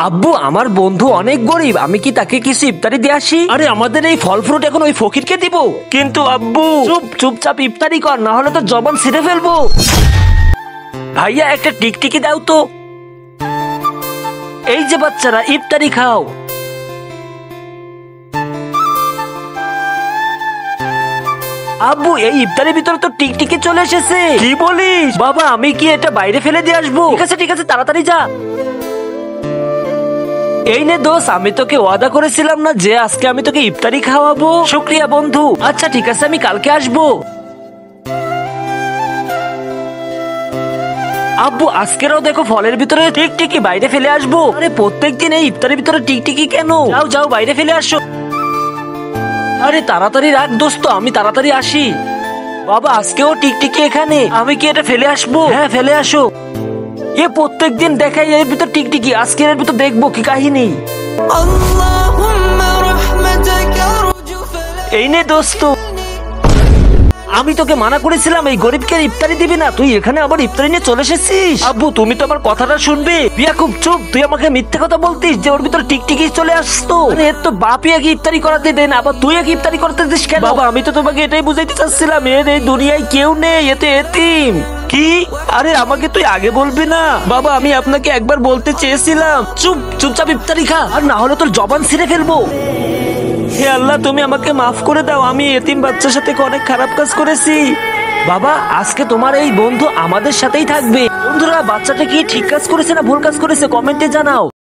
আব্বু আমার বন্ধু অনেক গরিব, আমি কি তাকে কিছু ইফতারি দিয়ে আসি? আরে আমাদের এই ফল ফ্রুট এখন ওই ফকিরকে দিব? কিন্তু আব্বু চুপচাপ ইফতারি কর, না হলে তো জবান ছিঁড়ে ফেলবো। ভাইয়া একটা টিকটিকি দাও তো। এই যে বাচ্চারা ইফতারি খাও। আব্বু এই ইফতারের ভিতরে তো টিকটিকি চলে এসেছে। কি বলিস বাবা, আমি কি এটা বাইরে ফেলে দিয়ে আসবো? ঠিক আছে তাড়াতাড়ি যা। এই নে দোস্ত, আমি তোকে ওয়াদা করেছিলাম না যে আজকে আমি তোকে ইফতারি খাওয়াবো? শুক্রিয়া বন্ধু। আচ্ছা ঠিক আছে, আমি কালকে আসবো। আব্বু আজকেরও দেখো ফলের ভিতরে টিকটিকি বাইরে ফেলে আসবো। আরে প্রত্যেকদিন এই ইফতারের ভিতরে টিকটিকি কেন? যাও যাও বাইরে ফেলে আসো। আরে তাড়াতাড়ি রাখ দোস্ত, আমি তাড়াতাড়ি আসি। বাবা আজকেও টিকটিকি এখানে, আমি কি এটা ফেলে আসবো? হ্যাঁ ফেলে আসো। এ প্রত্যেকদিন দেখাই এর ভিতর টিকটিকি, আজকে এর ভিতর দেখবো কি কাহিনী। এই নে দোস্ত, আমি তোকে মানা করেছিলাম এই গরিবকে ইফতারি দিবি না, তুই এখানে আবার ইফতারি নিয়ে চলে এসেছিস। আব্বু তুমি তো আমার কথাটা শুনবে। খুব চুপ, তুই আমাকে মিথ্যে কথা বলতিস যে ওর ভিতর টিকটিকি চলে আসতো। এর তো বাপি আগে ইফতারি করাতে দেন, আবার তুই আগে ইফতারি করতে দিস কেন? বাবা আমি তো তোমাকে এটাই বুঝাইতে চাচ্ছিলাম, এর এই দুনিয়ায় কেউ নেই, এতে এতিম। কি? আরে আমাকে তুই আগে বলবি না? বাবা আমি আপনাকে একবার বলতে চেয়েছিলাম। চুপচাপ ইফতারি খা, আর না হলে তোর জবান ছিঁড়ে ফেলবো। হে আল্লাহ তুমি আমাকে মাফ করে দাও, আমি এতিম বাচ্চার সাথে অনেক খারাপ কাজ করেছি। বাবা আজকে তোমার এই বন্ধু আমাদের সাথেই থাকবে। বন্ধুরা বাচ্চাটা কি ঠিক কাজ করেছে না ভুল কাজ করেছে কমেন্টে জানাও।